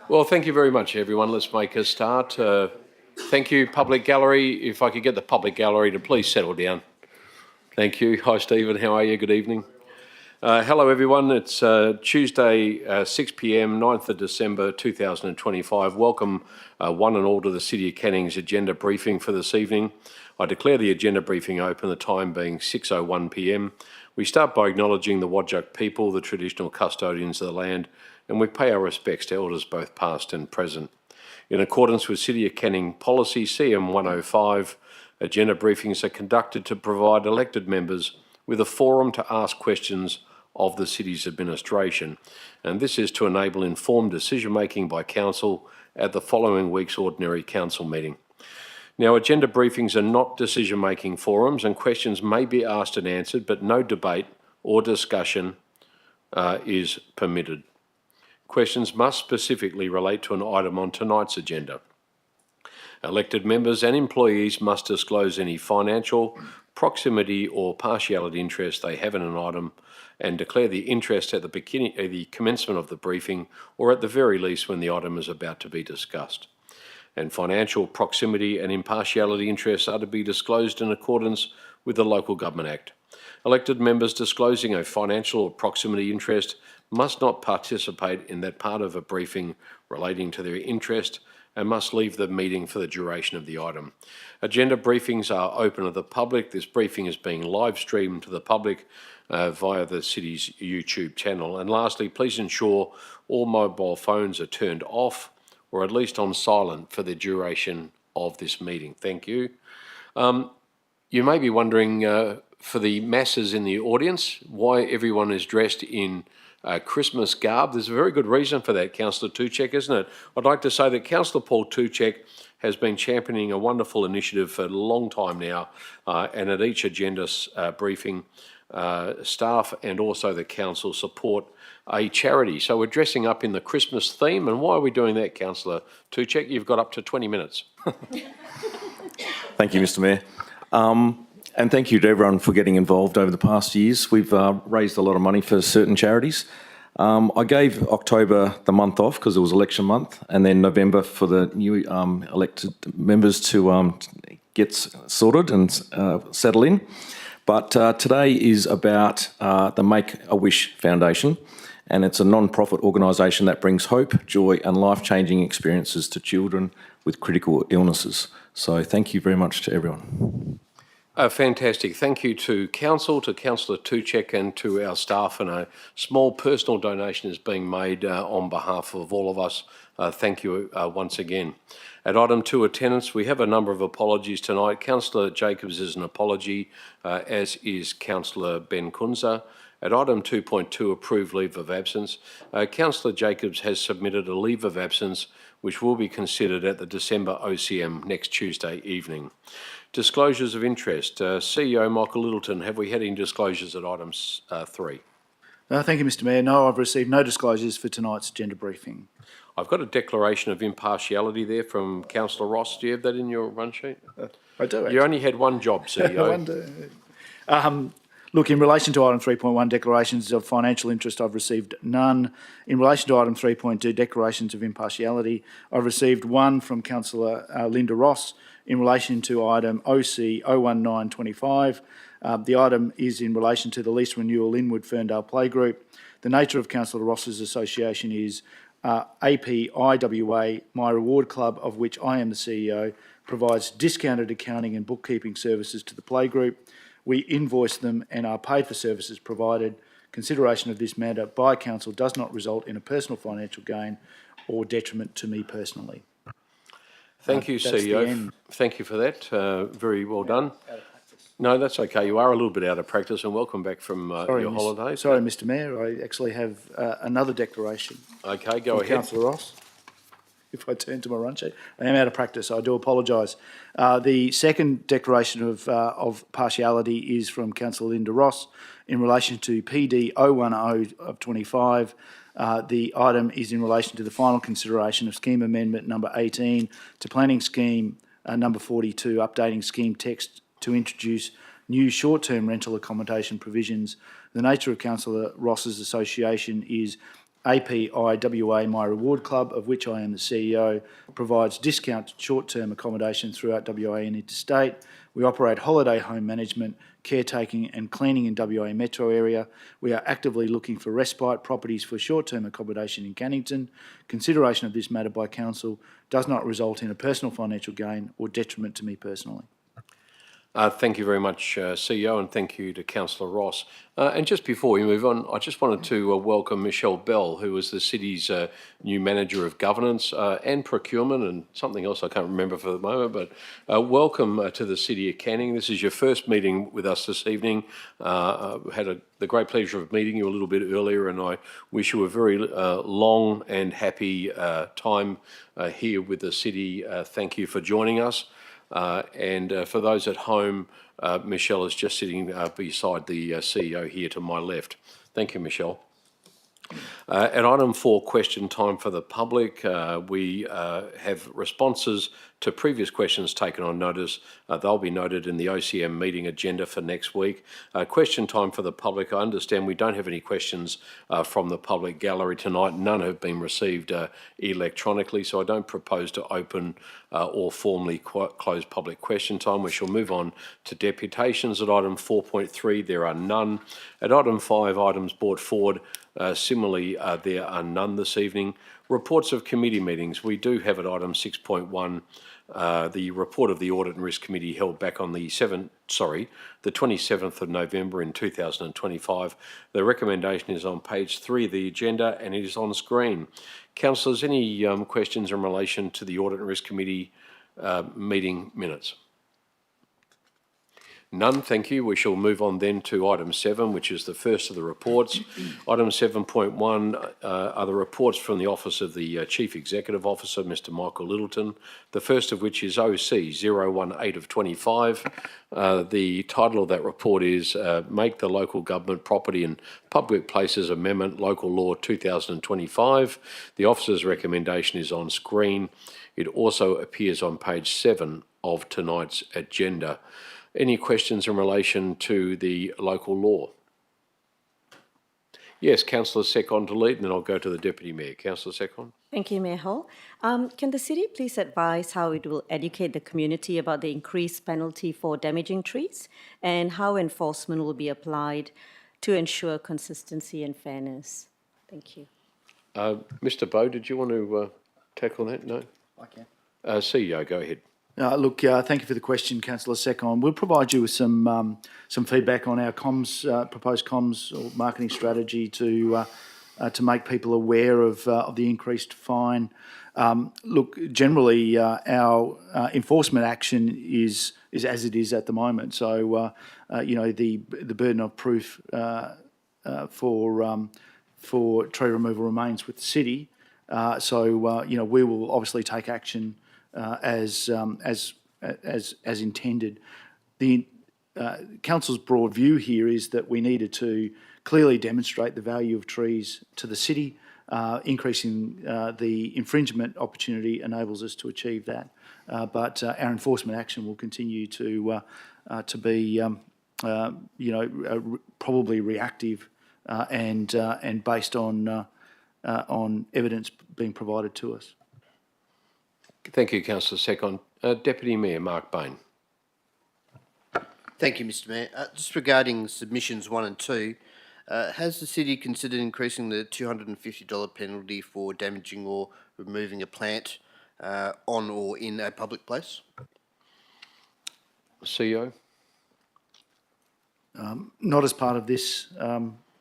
Well, thank you very much, everyone. Let's make a start. Thank you, Public Gallery. If I could get the Public Gallery to please settle down. Thank you. Hi, Stephen. How are you? Good evening. Hello, everyone. It's Tuesday, 6 p.m, 9th of December 2025. Welcome, one and all, to the City of Canning's agenda briefing for this evening. I declare the agenda briefing open, the time being 6:01 p.m. We start by acknowledging the Whadjuk people, the traditional custodians of the land, and we pay our respects to elders both past and present. In accordance with City of Canning Policy CM 105, agenda briefings are conducted to provide elected members with a forum to ask questions of the City's administration, and this is to enable informed decision-making by Council at the following week's ordinary Council meeting. Now, agenda briefings are not decision-making forums, and questions may be asked and answered, but no debate or discussion is permitted. Questions must specifically relate to an item on tonight's agenda. Elected members and employees must disclose any financial, proximity or partiality interest they have in an item and declare the interest at the commencement of the briefing, or at the very least when the item is about to be discussed. And financial, proximity and impartiality interests are to be disclosed in accordance with the Local Government Act. Elected members disclosing a financial or proximity interest must not participate in that part of a briefing relating to their interest and must leave the meeting for the duration of the item. Agenda briefings are open to the public. This briefing is being live streamed to the public via the City's YouTube channel. And lastly, please ensure all mobile phones are turned off or at least on silent for the duration of this meeting. Thank you. You may be wondering, for the masses in the audience, why everyone is dressed in Christmas garb. There's a very good reason for that, Councillor Tuchek, isn't it? I'd like to say that Councillor Paul Tuchek has been championing a wonderful initiative for a long time now, and at each agenda briefing, staff and also the council support a charity. So we're dressing up in the Christmas theme, and why are we doing that, Councillor Tuchek? You've got up to 20 minutes. Thank you, Mr Mayor. And thank you to everyone for getting involved over the past years. We've raised a lot of money for certain charities. I gave October the month off because it was election month, and then November for the new elected members to get sorted and settle in. But today is about the Make-A-Wish Foundation, and it's a non-profit organisation that brings hope, joy and life-changing experiences to children with critical illnesses. So thank you very much to everyone. Fantastic. Thank you to Council, to Councillor Tuchek and to our staff, and a small personal donation is being made on behalf of all of us. Thank you once again. At item 2, attendance, we have a number of apologies tonight. Councillor Jacobs is an apology, as is Councillor Ben Kunze. At item 2.2, approved leave of absence, Councillor Jacobs has submitted a leave of absence which will be considered at the December OCM next Tuesday evening. Disclosures of interest. CEO Michael Littleton, have we had any disclosures at item 3? Thank you, Mr Mayor. No, I've received no disclosures for tonight's agenda briefing. I've got a declaration of impartiality there from Councillor Ross. Do you have that in your run sheet? I do, actually. You only had one job, CEO. Look, in relation to item 3.1, declarations of financial interest, I've received none. In relation to item 3.2, declarations of impartiality, I've received one from Councillor Linda Ross. In relation to item OC 01925, the item is in relation to the lease renewal Lynwood Ferndale Playgroup. The nature of Councillor Ross's association is APIWA, My Reward Club, of which I am the CEO, provides discounted accounting and bookkeeping services to the Playgroup. We invoice them and are paid for services provided. Consideration of this matter by Council does not result in a personal financial gain or detriment to me personally. Thank you, CEO. Thank you for that. Very well done. No, that's okay. You are a little bit out of practice, and welcome back from your holidays. Sorry, Mr Mayor. I actually have another declaration. Okay, go ahead. Councillor Ross. If I turn to my run sheet, I am out of practice. I do apologise. The second declaration of partiality is from Councillor Linda Ross in relation to PD 010 of 25. The item is in relation to the final consideration of scheme amendment number 18 to planning scheme number 42, updating scheme text to introduce new short-term rental accommodation provisions. The nature of Councillor Ross's association is APIWA My Reward Club, of which I am the CEO, provides discounted short-term accommodation throughout WA and interstate. We operate holiday home management, caretaking and cleaning in WA metro area. We are actively looking for respite properties for short-term accommodation in Cannington. Consideration of this matter by council does not result in a personal financial gain or detriment to me personally. Thank you very much, CEO, and thank you to Councillor Ross. And just before we move on, I just wanted to welcome Michelle Bell, who is the city's new Manager of Governance and Procurement and something else I can't remember for the moment, but welcome to the City of Canning. This is your first meeting with us this evening. Had the great pleasure of meeting you a little bit earlier, and I wish you a very long and happy time here with the city. Thank you for joining us. And for those at home, Michelle is just sitting beside the CEO here to my left. Thank you, Michelle. At item 4, question time for the public, we have responses to previous questions taken on notice. They'll be noted in the OCM meeting agenda for next week. Question time for the public. I understand we don't have any questions from the public gallery tonight. None have been received electronically, so I don't propose to open or formally close public question time. We shall move on to deputations. At item 4.3, there are none. At item 5, items brought forward. Similarly, there are none this evening. Reports of committee meetings. We do have at item 6.1 the report of the Audit and Risk Committee held back on the 27th of November in 2025. The recommendation is on page 3 of the agenda and it is on screen. Councillors, any questions in relation to the Audit and Risk Committee meeting minutes? None, thank you. We shall move on then to item 7, which is the first of the reports. Item 7.1 are the reports from the Office of the Chief Executive Officer, Mr. Michael Littleton, the first of which is OC 018 of 25. The title of that report is Make the Local Government Property and Public Places Amendment Local Law 2025. The officer's recommendation is on screen. It also appears on page 7 of tonight's agenda. Any questions in relation to the local law? Yes, Councillor Second to lead, and then I'll go to the Deputy Mayor. Councillor Second. Thank you, Mayor Hall. Can the city please advise how it will educate the community about the increased penalty for damaging trees and how enforcement will be applied to ensure consistency and fairness? Thank you. Mr. Bowe, did you want to tackle that? No? I can. CEO, go ahead. Look, thank you for the question, Councillor Second. We'll provide you with some feedback on our proposed comms or marketing strategy to make people aware of the increased fine. Look, generally, our enforcement action is as it is at the moment. So, the burden of proof for tree removal remains with the city. We will obviously take action as intended. The council's broad view here is that we needed to clearly demonstrate the value of trees to the city. Increasing the infringement opportunity enables us to achieve that. But our enforcement action will continue to be, probably reactive and based on evidence being provided to us. Thank you, Councillor Second. Deputy Mayor Mark Bain. Thank you, Mr. Mayor. Just regarding submissions 1 and 2, has the city considered increasing the $250 penalty for damaging or removing a plant on or in a public place? CEO? Not as part of this,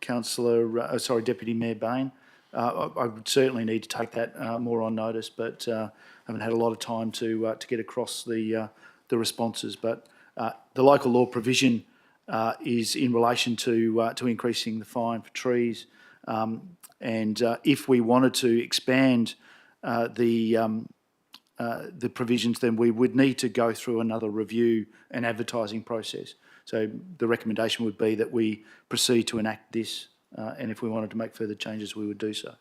Deputy Mayor Bain. I would certainly need to take that more on notice, but haven't had a lot of time to get across the responses. But the local law provision is in relation to increasing the fine for trees, and if we wanted to expand the provisions, then we would need to go through another review and advertising process. So the recommendation would be that we proceed to enact this, and if we wanted to make further changes, we would do so.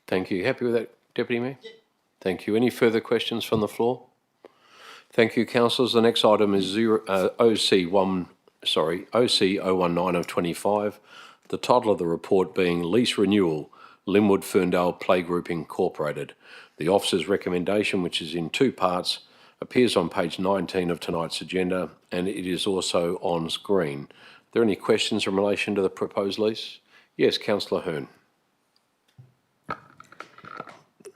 Thank you. Happy with that, Deputy Mayor? Yeah. Thank you. Any further questions from the floor? Thank you, councillors. The next item is OC 019 of 25. The title of the report being Lease Renewal Lynwood Ferndale Playgroup Incorporated. The officer's recommendation, which is in two parts, appears on page 19 of tonight's agenda, and it is also on screen. Are there any questions in relation to the proposed lease? Yes, Councillor Hearn.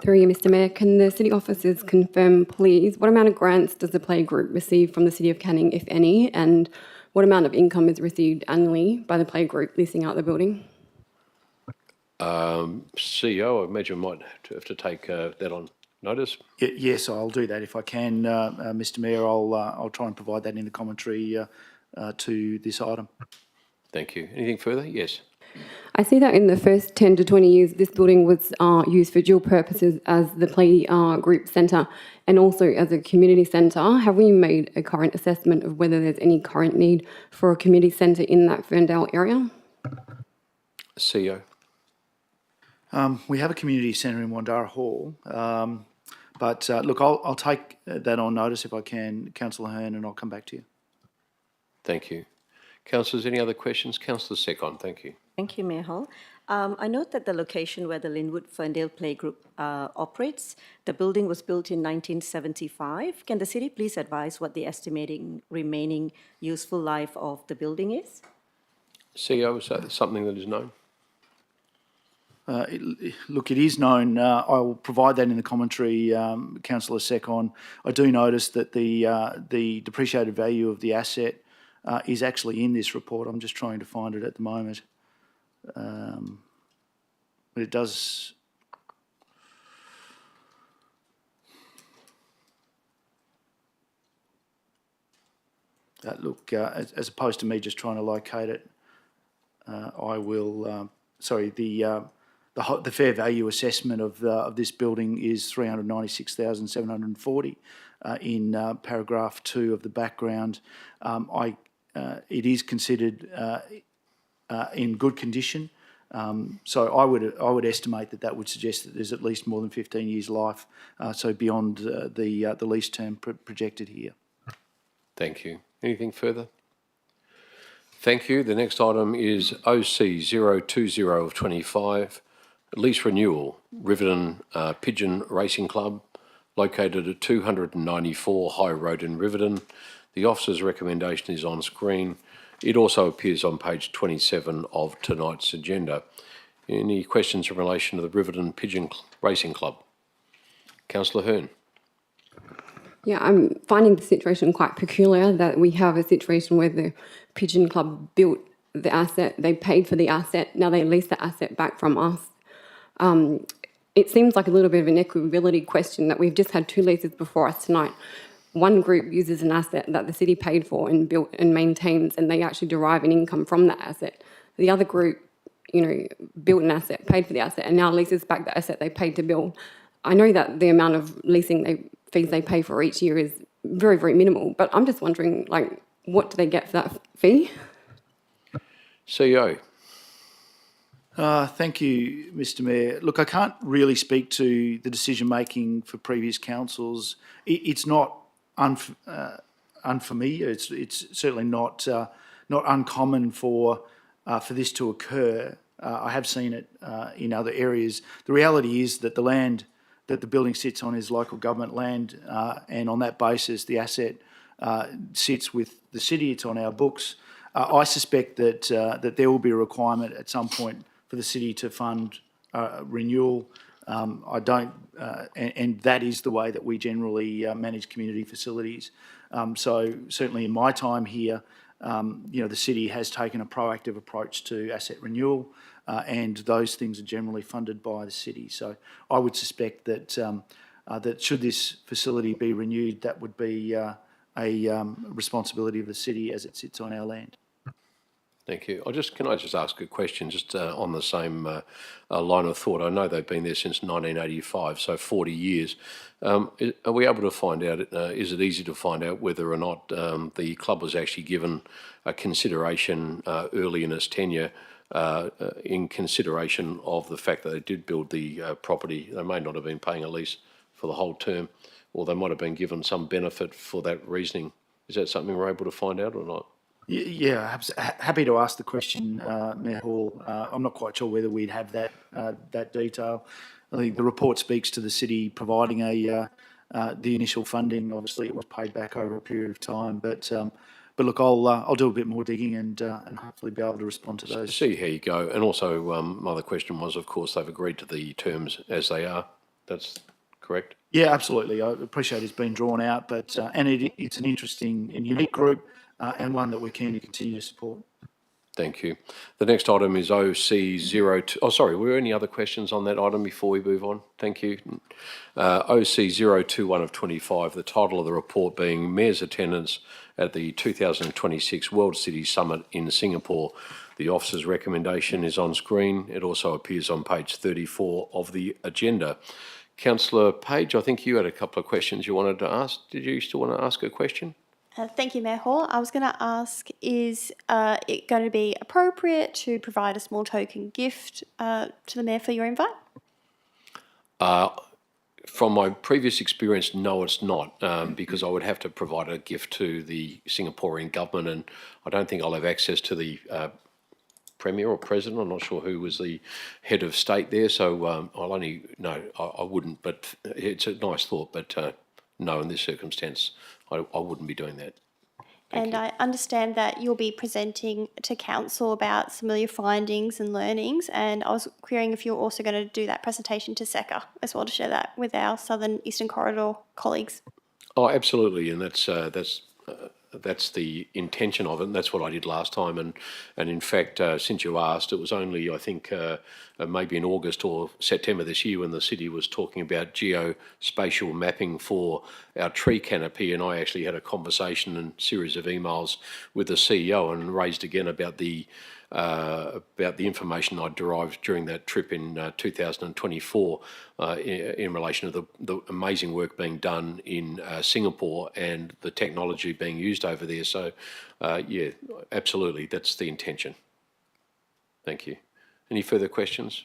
Through you, Mr Mayor, can the City officers confirm, please, what amount of grants does the Playgroup receive from the City of Canning, if any, and what amount of income is received annually by the Playgroup leasing out the building? CEO, I imagine might have to take that on notice. Yes, I'll do that if I can, Mr Mayor. I'll try and provide that in the commentary to this item. Thank you. Anything further? Yes. I see that in the first 10 to 20 years, this building was used for dual purposes as the Playgroup Centre and also as a community centre. Have we made a current assessment of whether there's any current need for a community centre in that Ferndale area? CEO. We have a community centre in Wandara Hall, but look, I'll take that on notice if I can, Councillor Hearn, and I'll come back to you. Thank you. Councillors, any other questions? Councillor Secon, thank you. Thank you, Mayor Hall. I note that the location where the Lynwood Ferndale Playgroup operates, the building was built in 1975. Can the City please advise what the estimating remaining useful life of the building is? CEO, is that something that is known? Look, it is known. I will provide that in the commentary, Councillor Secon. I do notice that the depreciated value of the asset is actually in this report. I'm just trying to find it at the moment. But it does... look, as opposed to me just trying to locate it, I will... the fair value assessment of this building is $396,740 in paragraph 2 of the background. It is considered in good condition, so I would estimate that would suggest that there's at least more than 15 years life, so beyond the lease term projected here. Thank you. Anything further? Thank you. The next item is OC 020 of 25. Lease renewal, Riverton Pigeon Racing Club, located at 294 High Road in Riverton. The officer's recommendation is on screen. It also appears on page 27 of tonight's agenda. Any questions in relation to the Riverton Pigeon Racing Club? Councillor Hearn. Yeah, I'm finding the situation quite peculiar that we have a situation where the Pigeon Club built the asset, they paid for the asset, now they lease the asset back from us. It seems like a little bit of an equitability question that we've just had two leases before us tonight. One group uses an asset that the city paid for and built and maintains, and they actually derive an income from that asset. The other group, built an asset, paid for the asset, and now leases back the asset they paid to build. I know that the amount of leasing fees they pay for each year is very, very minimal, but I'm just wondering, what do they get for that fee? CEO. Thank you, Mr Mayor. Look, I can't really speak to the decision-making for previous councils. It's not unfamiliar. It's certainly not uncommon for this to occur. I have seen it in other areas. The reality is that the land that the building sits on is local government land, and on that basis, the asset sits with the city. It's on our books. I suspect that there will be a requirement at some point for the city to fund renewal. And that is the way that we generally manage community facilities. So certainly in my time here, the city has taken a proactive approach to asset renewal, and those things are generally funded by the city. So I would suspect that that should this facility be renewed, that would be a responsibility of the city as it sits on our land. Thank you. Can I just ask a question just on the same line of thought? I know they've been there since 1985, so 40 years. Are we able to find out, is it easy to find out whether or not the club was actually given a consideration early in its tenure in consideration of the fact that they did build the property? They may not have been paying a lease for the whole term, or they might have been given some benefit for that reasoning. Is that something we're able to find out or not? Yeah, happy to ask the question, Mayor Hall. I'm not quite sure whether we'd have that detail. I think the report speaks to the city providing the initial funding. Obviously, it was paid back over a period of time, but look, I'll do a bit more digging and hopefully be able to respond to those. See how you go. And also, my other question was, of course, they've agreed to the terms as they are. That's correct? Yeah, absolutely. I appreciate it's been drawn out, but and it's an interesting and unique group and one that we're keen to continue to support. Thank you. The next item is OC02. Oh, sorry, were there any other questions on that item before we move on? Thank you. OC021 of 25, the title of the report being Mayor's Attendance at the 2026 World City Summit in Singapore. The officer's recommendation is on screen. It also appears on page 34 of the agenda. Councillor Page, I think you had a couple of questions you wanted to ask. Did you still want to ask a question? Thank you, Mayor Hall. I was going to ask, is it going to be appropriate to provide a small token gift to the Mayor for your invite? From my previous experience, no, it's not, because I would have to provide a gift to the Singaporean government, and I don't think I'll have access to the Premier or President. I'm not sure who was the head of state there, so I wouldn't, but it's a nice thought, but no, in this circumstance, I wouldn't be doing that. And I understand that you'll be presenting to Council about some of your findings and learnings, and I was querying if you're also going to do that presentation to SECA as well, to share that with our Southern Eastern Corridor colleagues. Oh, absolutely, and that's the intention of it, and that's what I did last time. And in fact, since you asked, it was only, I think, maybe in August or September this year when the city was talking about geospatial mapping for our tree canopy, and I actually had a conversation and series of emails with the CEO and raised again about the information I derived during that trip in 2024 in relation to the amazing work being done in Singapore and the technology being used over there. So, yeah, absolutely, that's the intention. Thank you. Any further questions?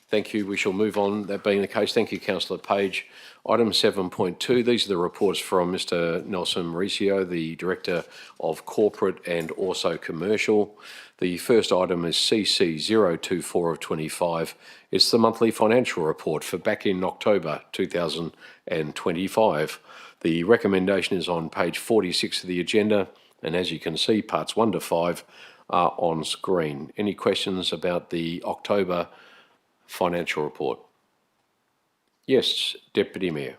Thank you. We shall move on. That being the case, thank you, Councillor Page. Item 7.2, these are the reports from Mr. Nelson Mauricio, the Director of Corporate and also Commercial. The first item is CC 024 of 25. It's the monthly financial report for back in October 2025. The recommendation is on page 46 of the agenda, and as you can see, parts 1 to 5 are on screen. Any questions about the October financial report? Yes, Deputy Mayor.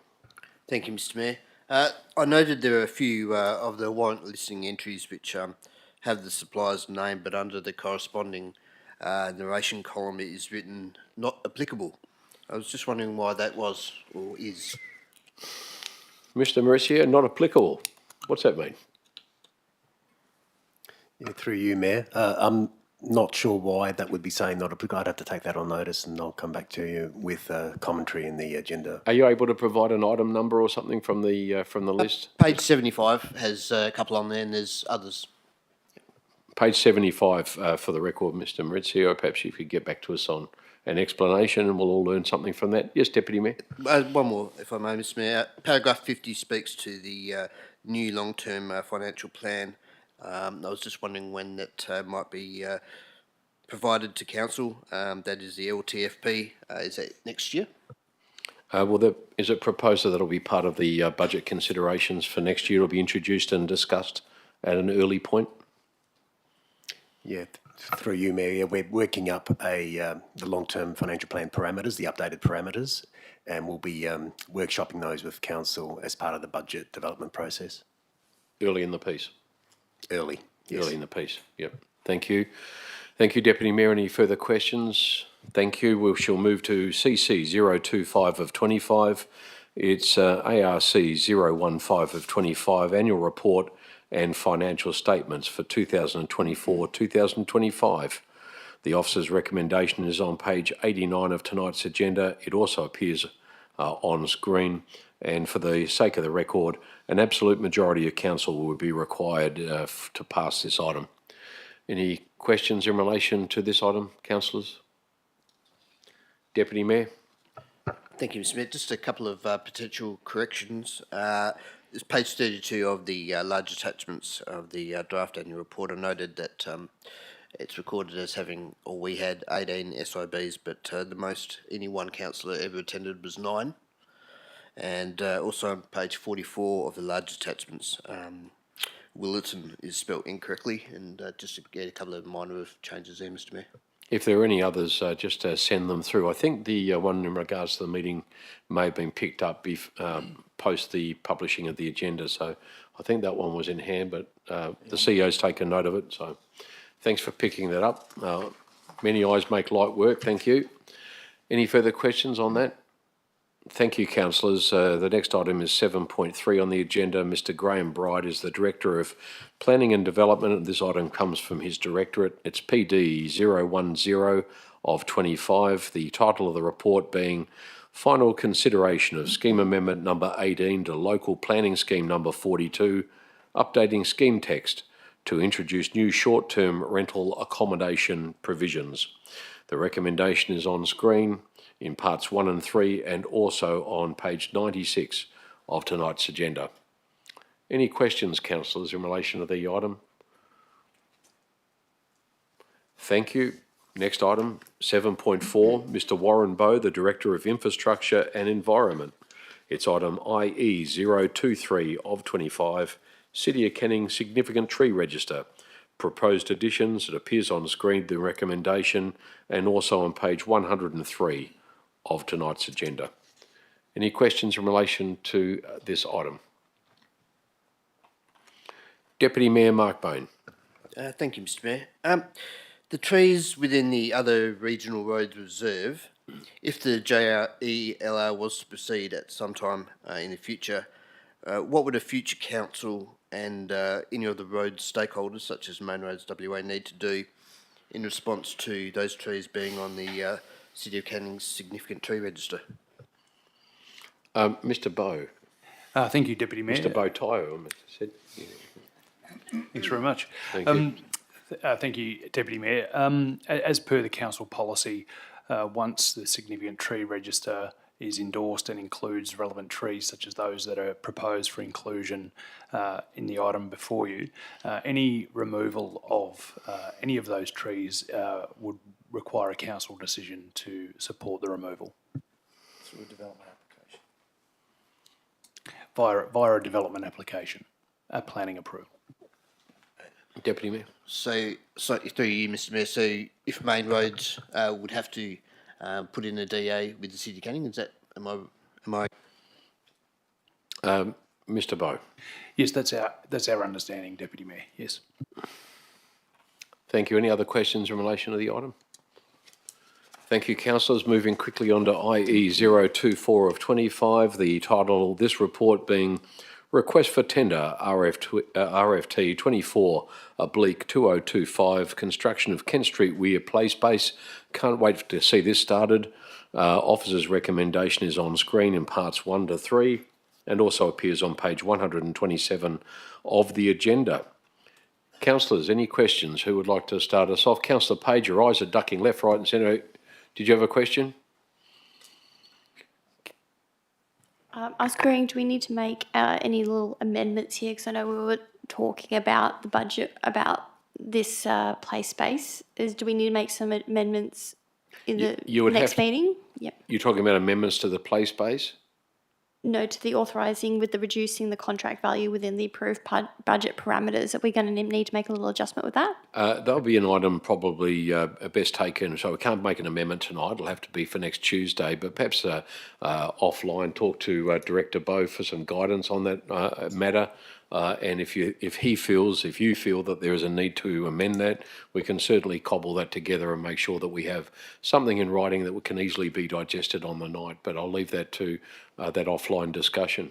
Thank you, Mr. Mayor. I noted there are a few of the warrant listing entries which have the supplier's name, but under the corresponding narration column it is written not applicable. I was just wondering why that was or is. Mr. Mauricio, not applicable. What's that mean? Yeah, through you, Mayor. I'm not sure why that would be saying not applicable. I'd have to take that on notice and I'll come back to you with commentary in the agenda. Are you able to provide an item number or something from the list? Page 75 has a couple on there and there's others. Page 75, for the record, Mr. Mauricio, perhaps you could get back to us on an explanation and we'll all learn something from that. Yes, Deputy Mayor. One more, if I may, Mr. Mayor. Paragraph 50 speaks to the new long-term financial plan. I was just wondering when that might be provided to Council. That is the LTFP. Is that next year? Is it proposed that it'll be part of the budget considerations for next year? It'll be introduced and discussed at an early point? Yeah, through you, Mayor. Yeah, we're working up the long-term financial plan parameters, the updated parameters, and we'll be workshopping those with Council as part of the budget development process. Early in the piece? Early, yes. Early in the piece, yep. Thank you. Thank you, Deputy Mayor. Any further questions? Thank you. We shall move to CC 025 of 25. It's ARC 015 of 25, Annual Report and Financial Statements for 2024-2025. The officer's recommendation is on page 89 of tonight's agenda. It also appears on screen. And for the sake of the record, an absolute majority of council will be required to pass this item. Any questions in relation to this item, councillors? Deputy Mayor. Thank you, Mr. Mayor. Just a couple of potential corrections. it's page 32 of the large attachments of the draft annual report. I noted that it's recorded as having, or we had 18 SIBs, but the most any one councillor ever attended was 9. And also on page 44 of the large attachments, Willerton is spelt incorrectly, and just to get a couple of minor changes there, Mr Mayor. If there are any others, just send them through. I think the one in regards to the meeting may have been picked up post the publishing of the agenda, so I think that one was in hand, but the CEO's taken note of it, so thanks for picking that up. Many eyes make light work, thank you. Any further questions on that? Thank you, councillors. The next item is 7.3 on the agenda. Mr Graham Bride is the Director of Planning and Development, and this item comes from his directorate. It's PD 010 of 25. The title of the report being Final Consideration of Scheme Amendment number 18 to Local Planning Scheme number 42, updating scheme text to introduce new short-term rental accommodation provisions. The recommendation is on screen in parts 1 and 3 and also on page 96 of tonight's agenda. Any questions, councillors, in relation to the item? Thank you. Next item, 7.4, Mr Warren Bowe, the Director of Infrastructure and Environment. It's item IE 023 of 25, City of Canning Significant Tree Register. Proposed additions, it appears on screen, the recommendation, and also on page 103 of tonight's agenda. Any questions in relation to this item? Deputy Mayor Mark Bone. Thank you, Mr Mayor. The trees within the other regional roads reserve, if the JRELR was to proceed at some time in the future, what would a future council and any of the road stakeholders, such as Main Roads WA, need to do in response to those trees being on the City of Canning's Significant Tree Register? Mr Bowe. Thank you, Deputy Mayor. Mr Bowe-Tyo, I must have said. Yeah. Thanks very much. Thank you. Thank you, Deputy Mayor. As per the council policy, once the Significant Tree Register is endorsed and includes relevant trees such as those that are proposed for inclusion in the item before you, any removal of any of those trees would require a council decision to support the removal. Through a development application. Via a development application, a planning approval. Deputy Mayor. So through you, Mr Mayor, so if Main Roads would have to put in a DA with the City of Canning, is that, am I? Mr Bowe. Yes, that's our understanding, Deputy Mayor, yes. Thank you. Any other questions in relation to the item? Thank you, councillors. Moving quickly on to IE 024 of 25, the title of this report being Request for Tender RFT 24/2025, construction of Kent Street Weir Playspace. Can't wait to see this started. Officer's recommendation is on screen in parts 1 to 3 and also appears on page 127 of the agenda. Councillors, any questions? Who would like to start us off? Councillor Page, your eyes are ducking left, right and centre. Did you have a question? I was querying, do we need to make any little amendments here? Because I know we were talking about the budget, about this play space. Do we need to make some amendments in the next meeting? Yep. You're talking about amendments to the play space? No, to the authorising with the reducing the contract value within the approved budget parameters. Are we going to need to make a little adjustment with that? That'll be an item probably best taken, so we can't make an amendment tonight. It'll have to be for next Tuesday, but perhaps offline talk to Director Bowe for some guidance on that matter. And if you feel that there is a need to amend that, we can certainly cobble that together and make sure that we have something in writing that can easily be digested on the night. But I'll leave that to that offline discussion.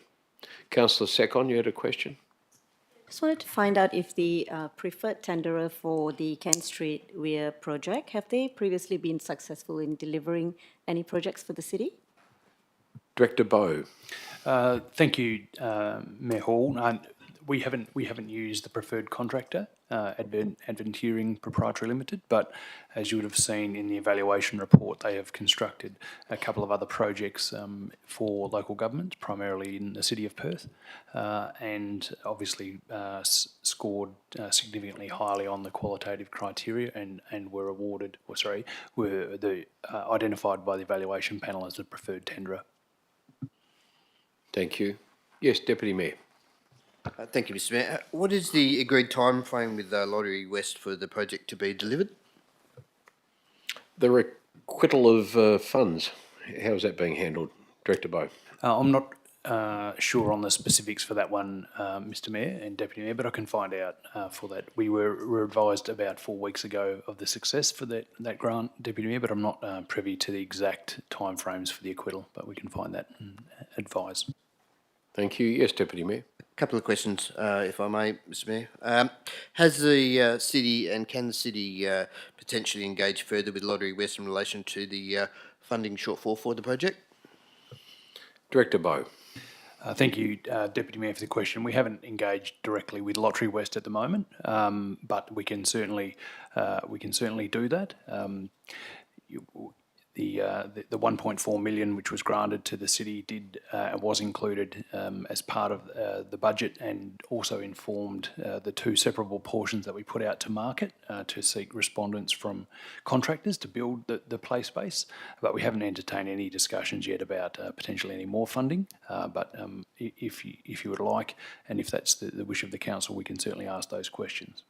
Councillor Secon, you had a question? Just wanted to find out if the preferred tenderer for the Kent Street Weir project, have they previously been successful in delivering any projects for the city? Director Bowe. Thank you, Mayor Hall. We haven't used the preferred contractor Adventuring Proprietary Limited, but as you would have seen in the evaluation report, they have constructed a couple of other projects for local government, primarily in the city of Perth, and obviously scored significantly highly on the qualitative criteria and were identified by the evaluation panel as the preferred tenderer. Thank you. Yes, Deputy Mayor. Thank you, Mr Mayor. What is the agreed time frame with Lottery West for the project to be delivered? The requital of funds, how is that being handled? Director Bowe. I'm not sure on the specifics for that one, Mr Mayor and Deputy Mayor, but I can find out for that. We were advised about 4 weeks ago of the success for that grant, Deputy Mayor, but I'm not privy to the exact timeframes for the acquittal, but we can find that and advise. Thank you. Yes, Deputy Mayor. Couple of questions, if I may, Mr Mayor. Has the city and can the city potentially engage further with Lottery West in relation to the funding shortfall for the project? Director Bowe. Thank you, Deputy Mayor, for the question. We haven't engaged directly with Lottery West at the moment, but we can certainly do that. The 1.4 million which was granted to the city was included as part of the budget, and also informed the two separable portions that we put out to market to seek respondents from contractors to build the Playspace. But we haven't entertained any discussions yet about potentially any more funding. But if you would like, and if that's the wish of the council, we can certainly ask those questions.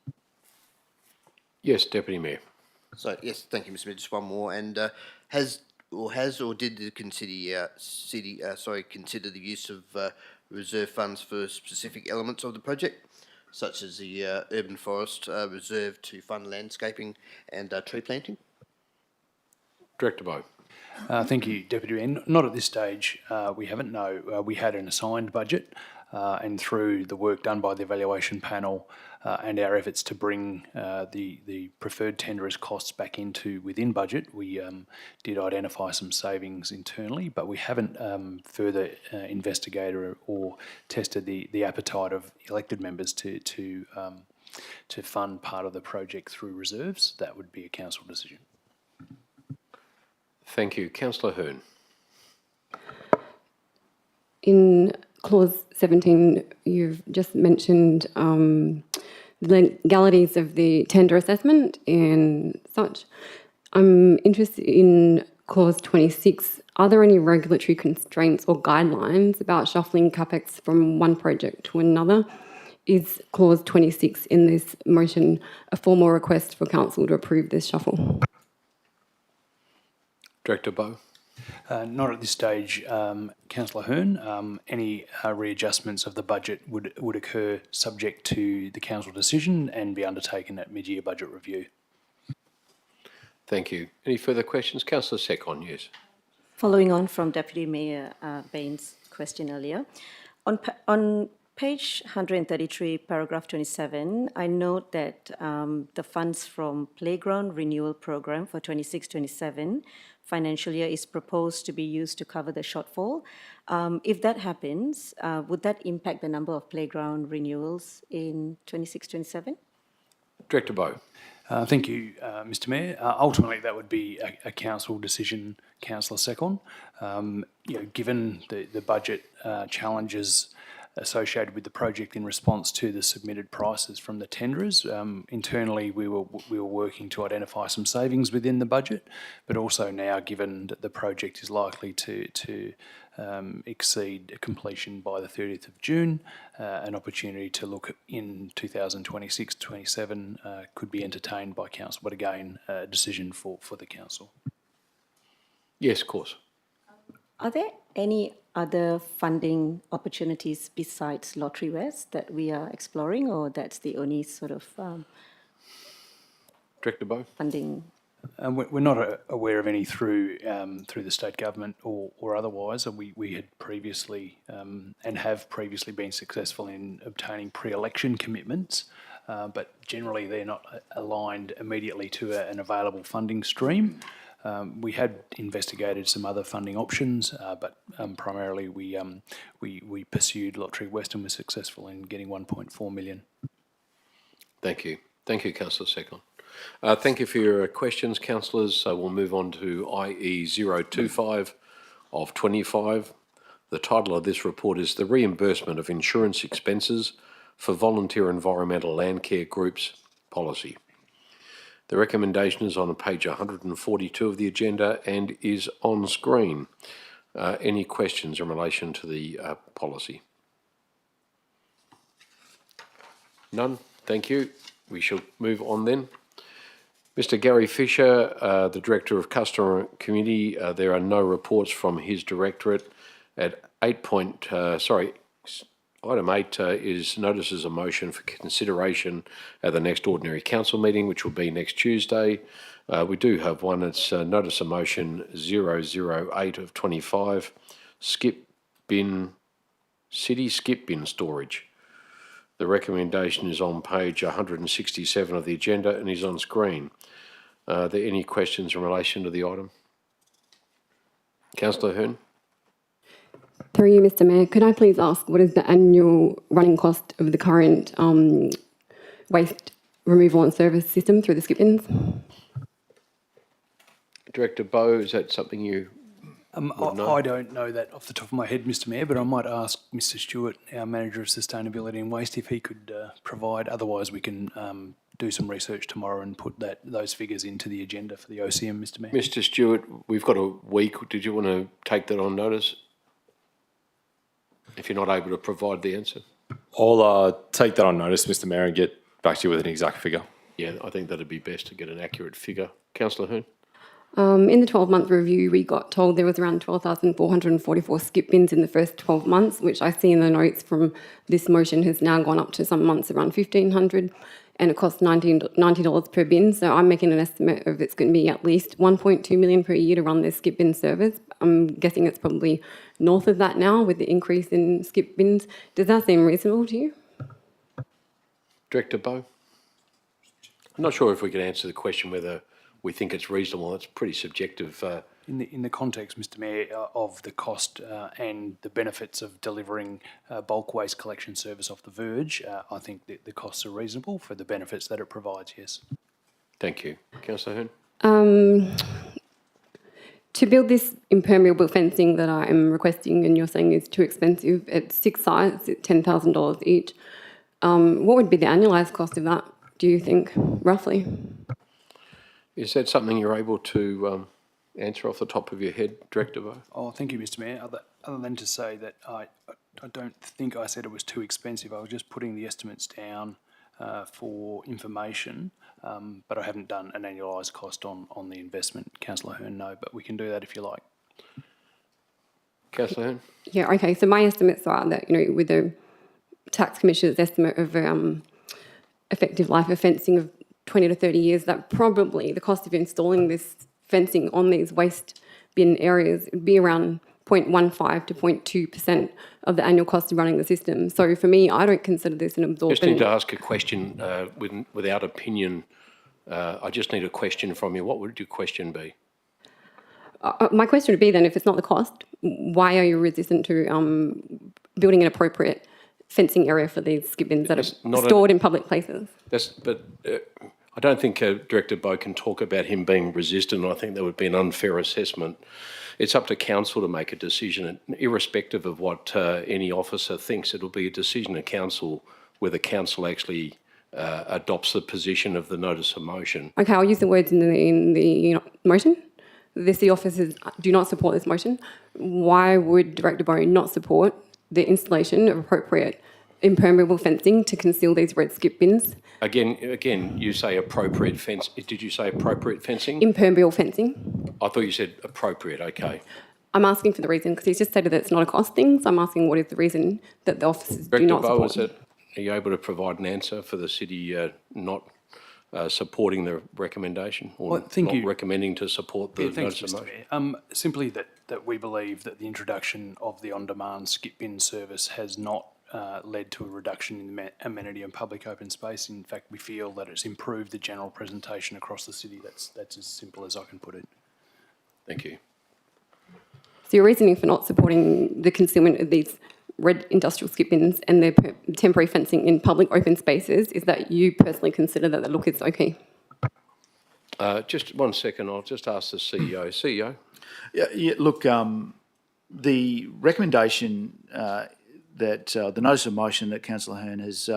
Yes, Deputy Mayor. So yes, thank you, Mr Mayor. Just one more. And did the city consider the use of reserve funds for specific elements of the project, such as the urban forest reserve to fund landscaping and tree planting? Director Bowe. Thank you, Deputy Mayor. Not at this stage. We haven't. No, we had an assigned budget, and through the work done by the evaluation panel and our efforts to bring the preferred tenderer's costs back within budget, we did identify some savings internally, but we haven't further investigated or tested the appetite of elected members to fund part of the project through reserves. That would be a council decision. Thank you. Councillor Hearn. In clause 17, you've just mentioned the legalities of the tender assessment and such. I'm interested in clause 26. Are there any regulatory constraints or guidelines about shuffling capex from one project to another? Is clause 26 in this motion a formal request for council to approve this shuffle? Director Bowe. Not at this stage, Councillor Hearn. Any readjustments of the budget would occur subject to the council decision and be undertaken at mid-year budget review. Thank you. Any further questions? Councillor Secon, yes. Following on from Deputy Mayor Bain's question earlier, on page 133, paragraph 27, I note that the funds from Playground Renewal Program for 26-27 financial year is proposed to be used to cover the shortfall. If that happens, would that impact the number of playground renewals in 26-27? Director Bowe. Thank you, Mr Mayor. Ultimately, that would be a council decision, Councillor Secon. Given the budget challenges associated with the project in response to the submitted prices from the tenderers. Internally, we were working to identify some savings within the budget, but also now, given that the project is likely to exceed completion by the 30th of June, an opportunity to look in 2026-27 could be entertained by council, but again, a decision for the council. Yes, of course. Are there any other funding opportunities besides Lottery West that we are exploring, or that's the only sort of Director Bowe. funding? We're not aware of any through the state government or otherwise. We had previously and have previously been successful in obtaining pre-election commitments, but generally they're not aligned immediately to an available funding stream. We had investigated some other funding options, but primarily we pursued Lottery West and were successful in getting 1.4 million. Thank you. Thank you, Councillor Second. Thank you for your questions, councillors. So we'll move on to IE 025 of 25. The title of this report is The Reimbursement of Insurance Expenses for Volunteer Environmental Landcare Groups Policy. The recommendation is on page 142 of the agenda and is on screen. Any questions in relation to the policy? None? Thank you. We shall move on then. Mr. Gary Fisher, the Director of Customer Community, there are no reports from his directorate. At item 8 is notices a motion for consideration at the next ordinary council meeting, which will be next Tuesday. We do have one. It's notice of motion 008 of 25, city skip bin storage. The recommendation is on page 167 of the agenda and is on screen. Are there any questions in relation to the item? Councillor Hearn. Through you, Mr. Mayor, could I please ask what is the annual running cost of the current waste removal and service system through the skip bins? Director Bowe, is that something you would know? I don't know that off the top of my head, Mr. Mayor, but I might ask Mr. Stewart, our Manager of Sustainability and Waste, if he could provide. Otherwise, we can do some research tomorrow and put those figures into the agenda for the OCM, Mr. Mayor. Mr. Stewart, we've got a week. Did you want to take that on notice? If you're not able to provide the answer. I'll take that on notice, Mr. Mayor, and get back to you with an exact figure. Yeah, I think that'd be best to get an accurate figure. Councillor Hearn. In the 12-month review, we got told there was around 12,444 skip bins in the first 12 months, which I see in the notes from this motion has now gone up to some months around 1,500, and it costs $90 per bin. So I'm making an estimate of it's going to be at least 1.2 million per year to run this skip bin service. I'm guessing it's probably north of that now with the increase in skip bins. Does that seem reasonable to you? Director Bowe. I'm not sure if we can answer the question whether we think it's reasonable. It's pretty subjective. In the context, Mr. Mayor, of the cost and the benefits of delivering bulk waste collection service off the verge, I think that the costs are reasonable for the benefits that it provides, yes. Thank you. Councillor Hearn. To build this impermeable fencing that I am requesting and you're saying is too expensive, at 6 sites, it's $10,000 each. What would be the annualised cost of that, do you think, roughly? Is that something you're able to answer off the top of your head, Director Bowe? Oh, thank you, Mr. Mayor. Other than to say that I don't think I said it was too expensive. I was just putting the estimates down for information, but I haven't done an annualised cost on the investment. Councillor Hearn, no, but we can do that if you like. Councillor Hearn? Yeah, okay. So my estimates are that, with the Tax Commissioner's estimate of effective life of fencing of 20 to 30 years, that probably the cost of installing this fencing on these waste bin areas would be around 0.15 to 0.2% of the annual cost of running the system. So for me, I don't consider this an absorbent... Just need to ask a question without opinion. I just need a question from you. What would your question be? My question would be then, if it's not the cost, why are you resistant to building an appropriate fencing area for these skip bins that are stored in public places? I don't think Director Bowe can talk about him being resistant. I think that would be an unfair assessment. It's up to council to make a decision, irrespective of what any officer thinks. It'll be a decision of council whether council actually adopts the position of the notice of motion. Okay, I'll use the words in the motion. The officers do not support this motion. Why would Director Bowe not support the installation of appropriate impermeable fencing to conceal these red skip bins? Again, you say appropriate fence. Did you say appropriate fencing? Impermeable fencing. I thought you said appropriate. Okay. I'm asking for the reason because he's just stated that it's not a cost thing. So I'm asking what is the reason that the officers do not support. Director Bowe, are you able to provide an answer for the city not supporting the recommendation or not recommending to support the notice of motion? Simply that we believe that the introduction of the on-demand skip bin service has not led to a reduction in the amenity and public open space. In fact, we feel that it's improved the general presentation across the city. That's as simple as I can put it. Thank you. So your reasoning for not supporting the concealment of these red industrial skip bins and their temporary fencing in public open spaces is that you personally consider that the look is okay. Just 1 second, I'll just ask the CEO. CEO? Yeah, look, the recommendation that the notice of motion that Councillor Hearn has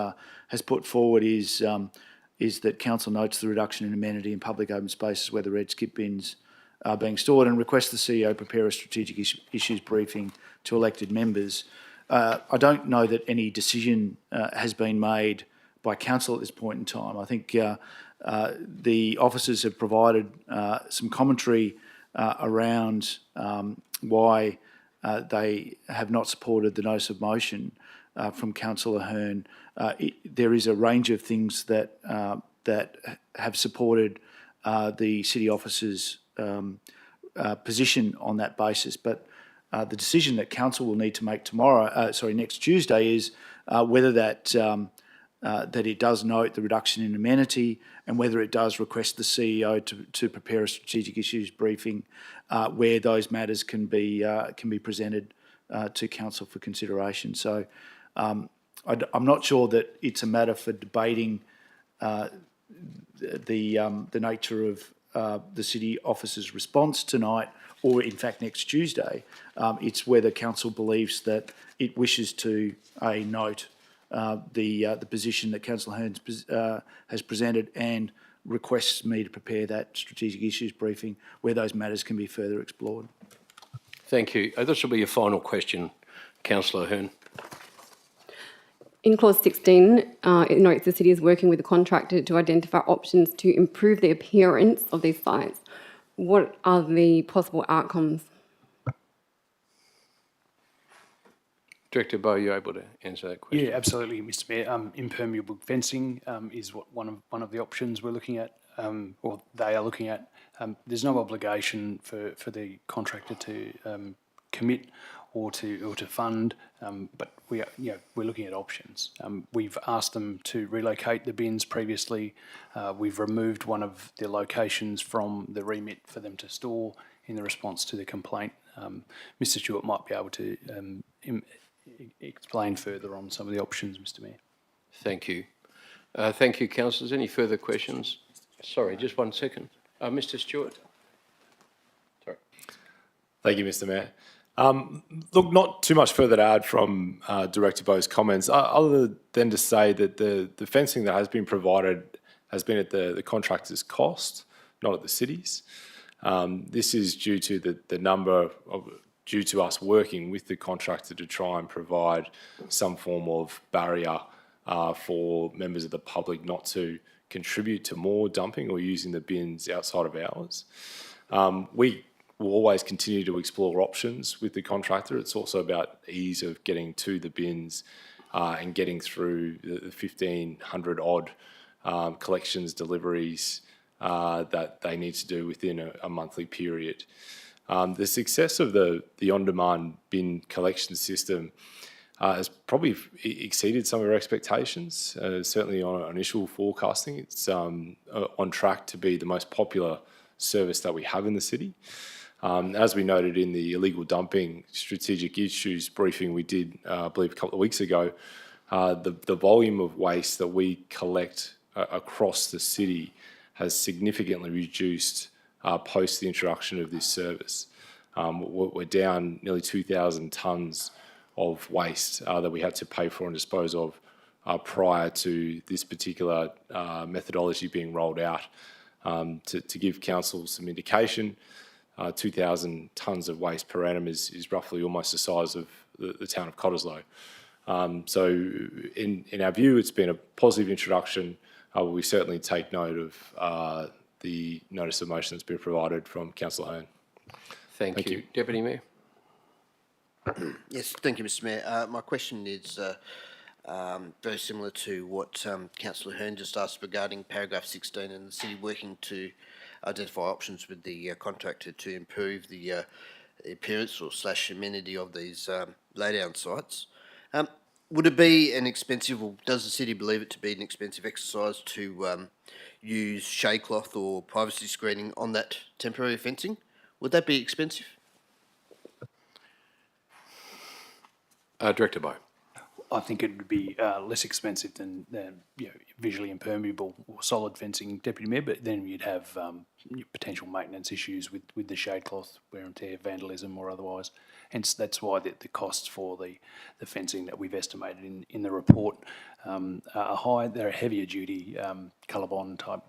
put forward is that council notes the reduction in amenity in public open spaces where the red skip bins are being stored and requests the CEO prepare a strategic issues briefing to elected members. I don't know that any decision has been made by council at this point in time. I think the officers have provided some commentary around why they have not supported the notice of motion from Councillor Hearn. There is a range of things that have supported the city officers' position on that basis, but the decision that council will need to make next Tuesday, is whether that it does note the reduction in amenity and whether it does request the CEO to prepare a strategic issues briefing where those matters can be presented to council for consideration. So I'm not sure that it's a matter for debating the nature of the city officer's response tonight, or in fact next Tuesday. It's whether council believes that it wishes to note the position that Councillor Hearn has presented and requests me to prepare that strategic issues briefing where those matters can be further explored. Thank you. This will be your final question, Councillor Hearn. In clause 16, it notes the city is working with the contractor to identify options to improve the appearance of these sites. What are the possible outcomes? Director Bowe, are you able to answer that question? Yeah, absolutely, Mr. Mayor. Impermeable fencing is one of the options we're looking at, or they are looking at. There's no obligation for the contractor to commit or to fund, but we're looking at options. We've asked them to relocate the bins previously. We've removed one of the locations from the remit for them to store in the response to the complaint. Mr. Stewart might be able to explain further on some of the options, Mr. Mayor. Thank you. Thank you, councillors. Any further questions? Sorry, just 1 second. Mr. Stewart. Sorry. Thank you, Mr. Mayor. Look, not too much further to add from Director Bowe's comments, other than to say that the fencing that has been provided has been at the contractor's cost, not at the city's. This is due to due to us working with the contractor to try and provide some form of barrier for members of the public not to contribute to more dumping or using the bins outside of hours. We will always continue to explore options with the contractor. It's also about ease of getting to the bins and getting through the 1,500 odd collections, deliveries that they need to do within a monthly period. The success of the on-demand bin collection system has probably exceeded some of our expectations. Certainly on initial forecasting, it's on track to be the most popular service that we have in the city. As we noted in the illegal dumping strategic issues briefing we did, I believe, a couple of weeks ago, the volume of waste that we collect across the city has significantly reduced post the introduction of this service. We're down nearly 2,000 tonnes of waste that we had to pay for and dispose of prior to this particular methodology being rolled out. To give council some indication, 2,000 tonnes of waste per annum is roughly almost the size of the town of Cottesloe. So in our view, it's been a positive introduction. We certainly take note of the notice of motion that's been provided from Councillor Hearn. Thank you. Deputy Mayor. Yes, thank you, Mr. Mayor. My question is very similar to what Councillor Hearn just asked regarding paragraph 16 and the city working to identify options with the contractor to improve the appearance or / amenity of these laydown sites. Would it be an expensive, or does the city believe it to be an expensive exercise to use shade cloth or privacy screening on that temporary fencing? Would that be expensive? Director Bowe. I think it would be less expensive than visually impermeable or solid fencing, Deputy Mayor, but then you'd have potential maintenance issues with the shade cloth, wear and tear, vandalism or otherwise. Hence, that's why the costs for the fencing that we've estimated in the report are high. They're a heavier duty colour bond type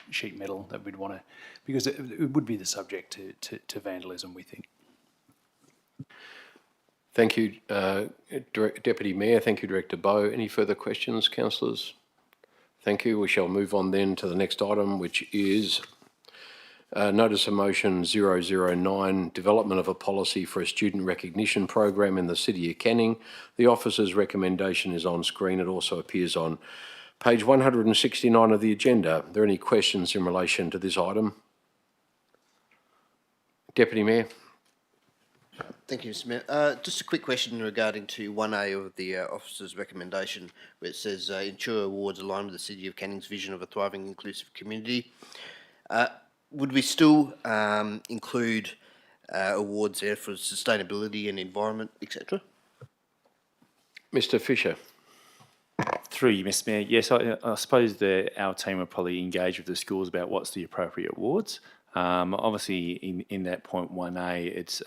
sheet metal that we'd want to, because it would be the subject to vandalism, we think. Thank you, Deputy Mayor. Thank you, Director Bowe. Any further questions, councillors? Thank you. We shall move on then to the next item, which is Notice of Motion 009, Development of a Policy for a Student Recognition Program in the City of Canning. The officer's recommendation is on screen. It also appears on page 169 of the agenda. Are there any questions in relation to this item? Deputy Mayor. Thank you, Mr Mayor. Just a quick question regarding to 1A of the officer's recommendation, where it says ensure awards align with the City of Canning's vision of a thriving, inclusive community. Would we still include awards there for sustainability and environment, etc.? Mr Fisher. Through you, Mr Mayor. Yes, I suppose our team will probably engage with the schools about what's the appropriate awards. Obviously, in that point 1A, it's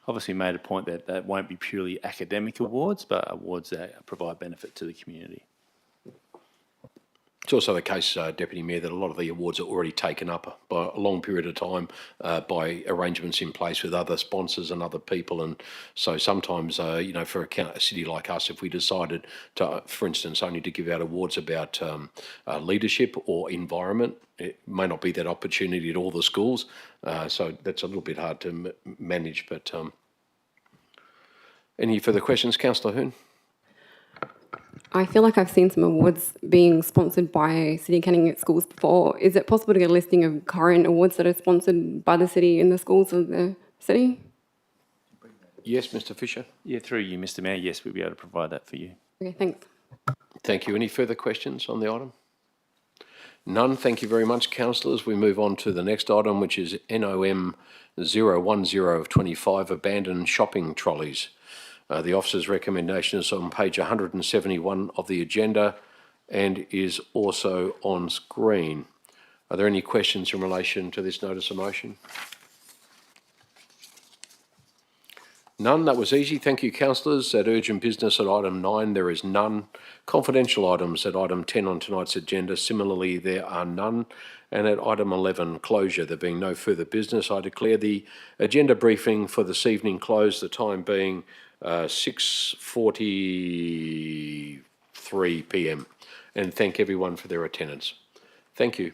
obviously made a point that won't be purely academic awards, but awards that provide benefit to the community. It's also the case, Deputy Mayor, that a lot of the awards are already taken up by a long period of time by arrangements in place with other sponsors and other people. And so sometimes, for a city like us, if we decided to, for instance, only to give out awards about leadership or environment, it may not be that opportunity at all the schools. So that's a little bit hard to manage. But any further questions, Councillor Hoon? I feel like I've seen some awards being sponsored by City of Canning at schools before. Is it possible to get a listing of current awards that are sponsored by the city in the schools of the city? Yes, Mr Fisher. Yeah, through you, Mr Mayor. Yes, we'll be able to provide that for you. Okay, thanks. Thank you. Any further questions on the item? None. Thank you very much, councillors. We move on to the next item, which is NOM 010 of 25, abandoned shopping trolleys. The officer's recommendation is on page 171 of the agenda and is also on screen. Are there any questions in relation to this notice of motion? None. That was easy. Thank you, councillors. At urgent business at item 9, there is none. Confidential items at item 10 on tonight's agenda, similarly, there are none. And at item 11, closure, there being no further business, I declare the agenda briefing for this evening closed, the time being 6:43 p.m. and thank everyone for their attendance. Thank you.